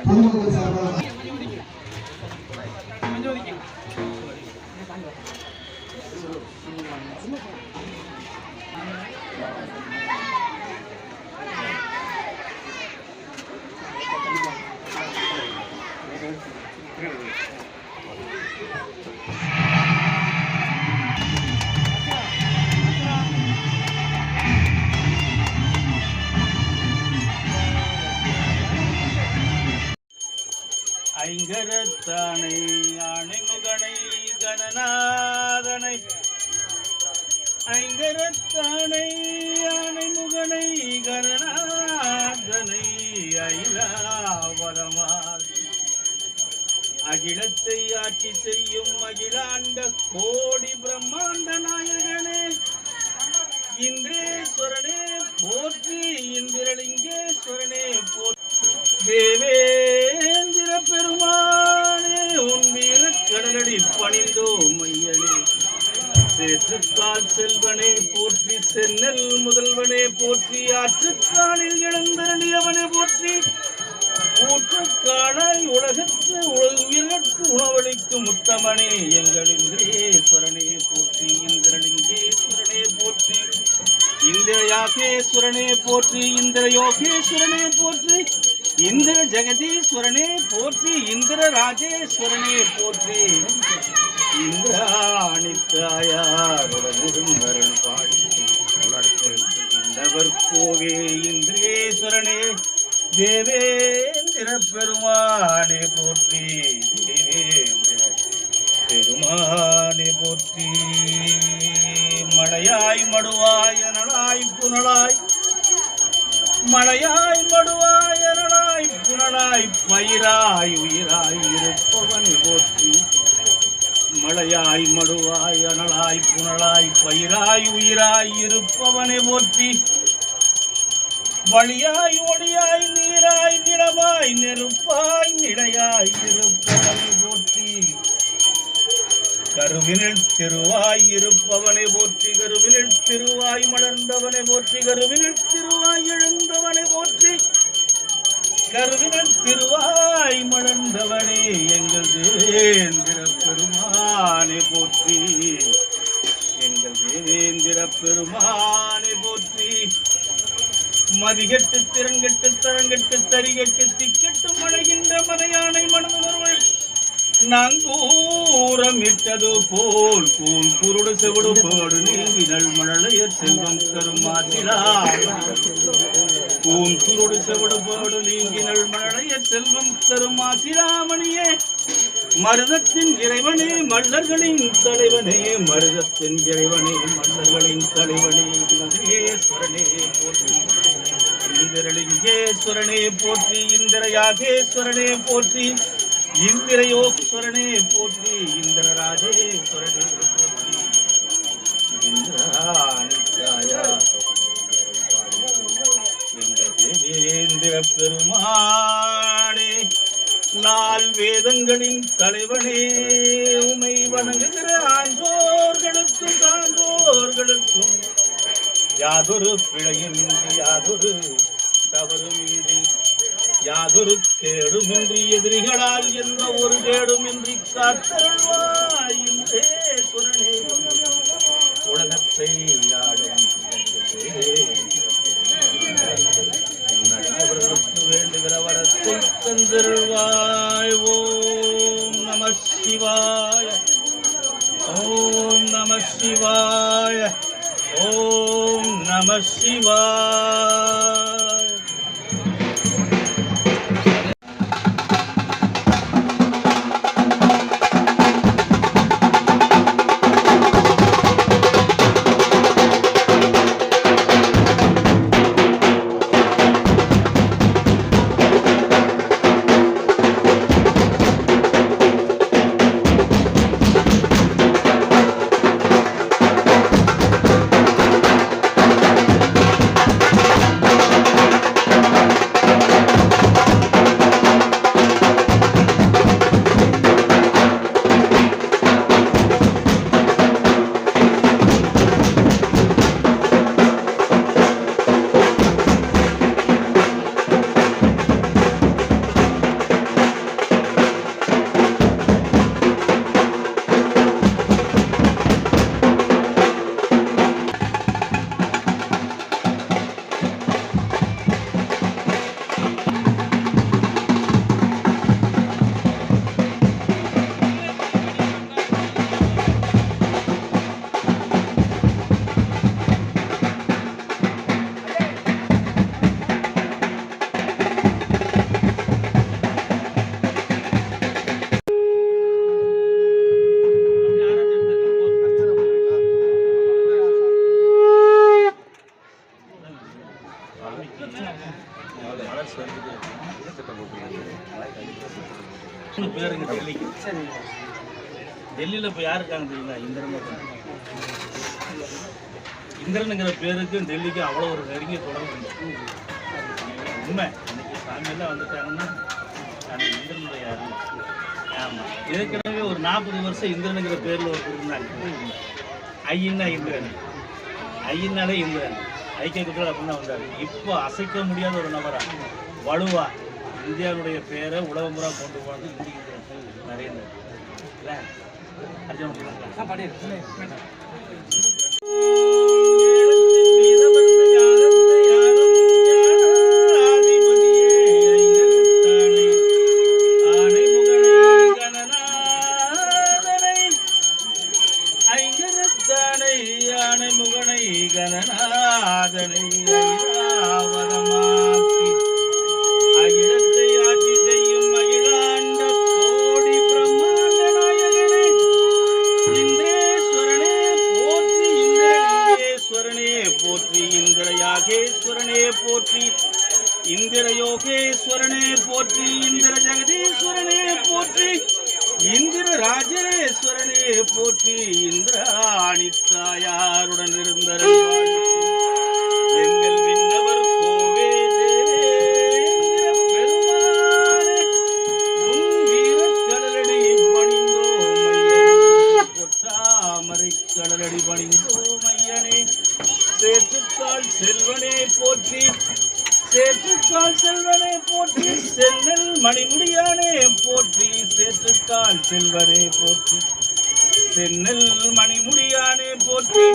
பொதுமக்கள் சார்பாக ஐங்கரத்தானை ஆணைமுகனை கணநாதனை ஐங்கரத்தானை ஆணைமுகனை கணநாதனை ஐராவரமாய் அகிலத்தை ஆட்சி செய்யும் அகிலாண்ட கோடி பிரம்மாண்ட நாயகனே இந்திரேஸ்வரனே போற்றி இந்திரலிங்கேஸ்வரனே போற்றி தேவேந்திர பெருமானே உன் வீர கடலடி பணிந்தோ மையனே சேற்றுக்கால் செல்வனே போற்றி சென்னல் முதல்வனே போற்றி ஆற்றுக்காலில் எழுந்தருளியவனே போற்றி ஊற்றுக்காலாய் உலகத்து உயிர்கட்கு உணவளிக்கும் முத்தமனே எங்கள் இந்திரேஸ்வரனே போற்றி இந்திரலிங்கேஸ்வரனே போற்றி இந்திர யாகேஸ்வரனே போற்றி இந்திர யோகேஸ்வரனே போற்றி இந்திர ஜெகதீஸ்வரனே போற்றி இந்திர ராஜேஸ்வரனே போற்றி இந்திராணித்தாயாருடன் பாடி இந்தவர் கோவே இந்திரேஸ்வரனே தேவேந்திர பெருமானே போற்றி தேவேந்திர பெருமானே போற்றி மழையாய் மடுவாய் அனலாய் புனலாய் மழையாய் மடுவாய் அனலாய் புனலாய் பயிராய் உயிராய் இருப்பவனை போற்றி மழையாய் மடுவாய் அனலாய் புனலாய் பயிராய் உயிராய் இருப்பவனை போற்றி வழியாய் ஒளியாய் நீராய் நிலமாய் நெருப்பாய் நிலையாய் இருப்பவனை போற்றி கருவினில் திருவாய் இருப்பவனை போற்றி கருவினில் திருவாய் மலர்ந்தவனை போற்றி கருவினில் திருவாய் எழுந்தவனை போற்றி கருவினில் திருவாய் மலர்ந்தவனே எங்கள் தேவேந்திர பெருமானை போற்றி எங்கள் தேவேந்திர பெருமானை போற்றி மதிகட்டு திறங்கட்டு தரங்கட்டு தரிகட்டு திக்கட்டு மழைகின்ற மதையானை மனதுணர்வள் நங்கூரமிட்டது போல் கூன் குருடு செவிடு போடு நீங்கினள் மழலையர் செல்வம் தரும் மாசிலா கூன் குருடு செவிடு போடு நீங்கினள் மழலையர் செல்வம் தரும் மாசிலாமணியே மருதத்தின் இறைவனே மல்லர்களின் தலைவனே மருதத்தின் இறைவனே மல்லர்களின் தலைவனே இந்திரேஸ்வரனே போற்றி இந்திரலிங்கேஸ்வரனே போற்றி இந்திர யாகேஸ்வரனே போற்றி இந்திர யோகேஸ்வரனே போற்றி இந்திர ராஜேஸ்வரனே போற்றி இந்திராணித்தாயா எங்கள் தேவேந்திர பெருமானே நால் வேதங்களின் தலைவனே உமை வணங்குகிற ஆஞ்சோர்களுக்கும் சான்றோர்களுக்கும் யாதொரு பிழையுமின்றி யாதொரு தவறுமின்றி யாதொரு கேடுமின்றி எதிரிகளால் எந்த ஒரு கேடுமின்றி காத்தருள்வாய் இந்திரேஸ்வரனே உலகத்தை ஆடும் நடிகர்களுக்கு வேண்டுகிற வரத்தை தந்திருள்வாய் ஓம் நம சிவாய ஓம் நம சிவாய ஓம் நம சிவாய பேருங்க டெல்லிக்கு. டெல்லியில் இப்போ யார் இருக்காங்க தெரியுங்களா? இந்திரன். இந்திரனுங்கிற பேருக்கு டெல்லிக்கு அவ்வளோ ஒரு நெருங்கிய தொடர்பு உண்மை. இன்னைக்கு சாமியெல்லாம் வந்துட்டாங்கன்னா அது இந்திரனுடைய அருள். ஆமாம், ஏற்கனவே ஒரு 40 வருஷம் இந்திரனுங்கிற பேரில் ஒரு இருந்தாங்க. ஐயன்னா இந்திரன், ஐயனாலே இந்திரன், ஐக்கிய குற்றல் அப்படின்னு வந்தார். இப்போ அசைக்க முடியாத ஒரு நபரா வலுவா இந்தியாவுடைய பேரை உலகம் பூரா கொண்டு போனது இந்திய நரேந்திரன் இல்லை? அர்ஜுன் முகனை கணநாதனை ஐராவதமாக்கி அகிலத்தை ஆட்சி செய்யும் அகிலாண்ட கோடி பிரம்மாண்ட நாயகனே இந்திரேஸ்வரனே போற்றி, இந்திரலிங்கேஸ்வரனே போற்றி, இந்திர யாகேஸ்வரனே போற்றி, இந்திர யோகேஸ்வரனே போற்றி, இந்திர ஜெகதீஸ்வரனே போற்றி, இந்திர ராஜேஸ்வரனே போற்றி, இந்திராணித்தாயாருடன் இருந்தர் எங்கள் விண்ணவர் கோவே தேவேந்திர பெருமானே உன் வீரக்கடலடி பணிந்தோம் ஐயனே, பொற்றாமரை கடலடி பணிந்தோம் ஐயனே, சேற்றுக்கால் செல்வனே போற்றி, சேற்றுக்கால் செல்வனே போற்றி, சென்னல் மணிமுடியானே போற்றி, சேற்றுக்கால் செல்வனே போற்றி, சென்னல் மணிமுடியானே போற்றி,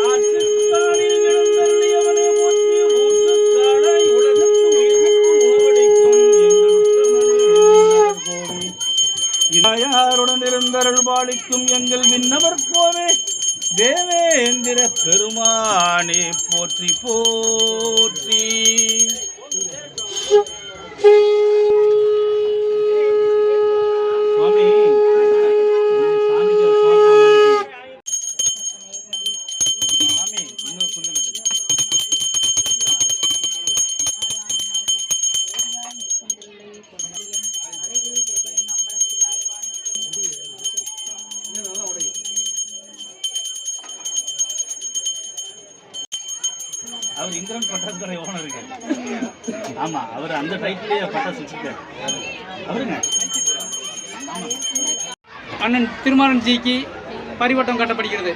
ஆற்றுக்காலில் எழுந்தருளியவனே போற்றி, ஊற்றுக்காலாய் உலகத்து உயிருக்கு உணவளிக்கும் எங்கள் உத்தமனே கோவே, இதாயாருடன் இருந்தருள் பாலிக்கும் எங்கள் விண்ணவர் கோவே, தேவேந்திர பெருமானே போற்றி போற்றி. சுவாமி சாமிக்கு சாமி இன்னொரு கொஞ்சம் அவர் இந்திரன் பட்டாசுக்கடை ஓனருங்க. ஆமா, அவர் அந்த டைட்டிலே பட்டாசு வச்சிருக்காரு அவருங்க. அண்ணன் திருமாறன் ஜிக்கு பரிவட்டம் கட்டப்படுகிறது.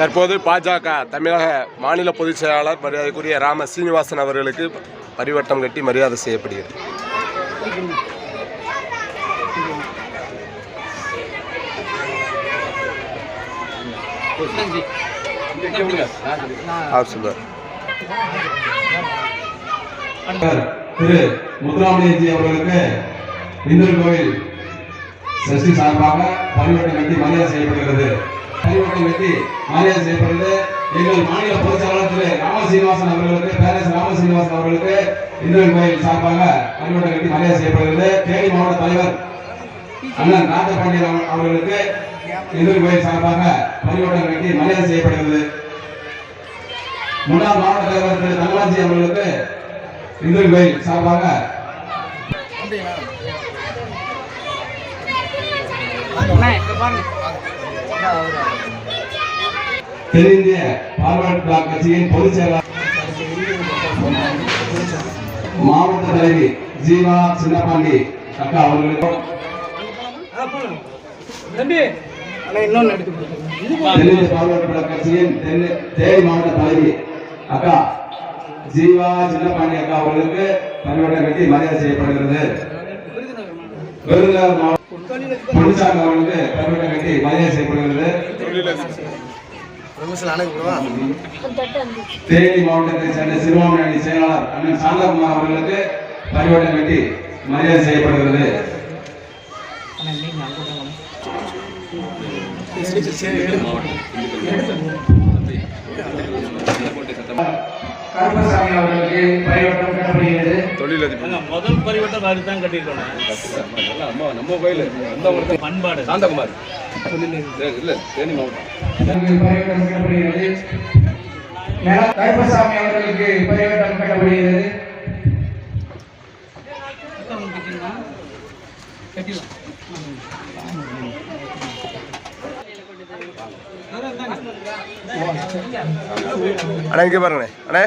தற்போது பாஜக தமிழக மாநில பொதுச் செயலாளர் மரியாதைக்குரிய ராம சீனிவாசன் அவர்களுக்கு பரிவட்டம் கட்டி மரியாதை செய்யப்படுகிறது. திரு முத்துராமலிங்கஜி அவர்களுக்கு இந்து கோயில் சஷ்டி சார்பாக பரிவட்டம் கட்டி மரியாதை செய்யப்படுகிறது. பரிவட்டம் கட்டி மரியாதை செய்யப்படுகிறது. எங்கள் மாநில பொதுச் செயலாளர் திரு ராமசீனிவாசன் அவர்களுக்கு, பேரரசு ராமசீனிவாசன் அவர்களுக்கு இந்து கோயில் சார்பாக பரிவட்டம் கட்டி மரியாதை செய்யப்படுகிறது. தேனி மாவட்ட தலைவர் அண்ணன் ராஜபாண்டியன் அவர்களுக்கு இந்து கோயில் சார்பாக பரிவட்டம் கட்டி மரியாதை செய்யப்படுகிறது. முன்னாள் மாவட்ட தலைவர் திரு தங்கராஜி அவர்களுக்கு இந்து கோயில் சார்பாக தென்னிந்திய பார்வர்ட் பிளாக் கட்சியின் பொதுச் செயலாளர் மாவட்ட தலைவி ஜீவா சின்னப்பாண்டி அக்கா அவர்களுக்கு, தென்னிந்திய பார்வர்ட் பிளாக் கட்சியின் தேனி மாவட்ட தலைவி அக்கா ஜீவா சின்னப்பாண்டி அக்கா அவர்களுக்கு பரிவட்டம் கட்டி மரியாதை செய்யப்படுகிறது. விருதுநகர் மாவட்ட பொன்சாமி அவர்களுக்கு பரிவட்டம் கட்டி மரியாதை செய்யப்படுகிறது. தேனி மாவட்டத்தை சேர்ந்த சிறுபான்மை அணி செயலாளர் அண்ணன் சாந்தகுமார் அவர்களுக்கு பரிவட்டம் கட்டி மரியாதை செய்யப்படுகிறது. கருப்பசாமி அவர்களுக்கு பரிவட்டம் கட்டப்படுகிறது. தொழிலதிபர் நாங்க முதல் பரிவட்டம் மாதிரி தான் கட்டியிருக்கோம். நம்ம கோயில் பண்பாடு சாந்தகுமார் இல்ல தேனி மாவட்டம். அவர்களுக்கு பரிவட்டம் கட்டப்படுகிறது. கருப்பசாமி அவர்களுக்கு பரிவட்டம் கட்டப்படுகிறது. அண்ணா இங்கே பாருங்கண்ணே அண்ணே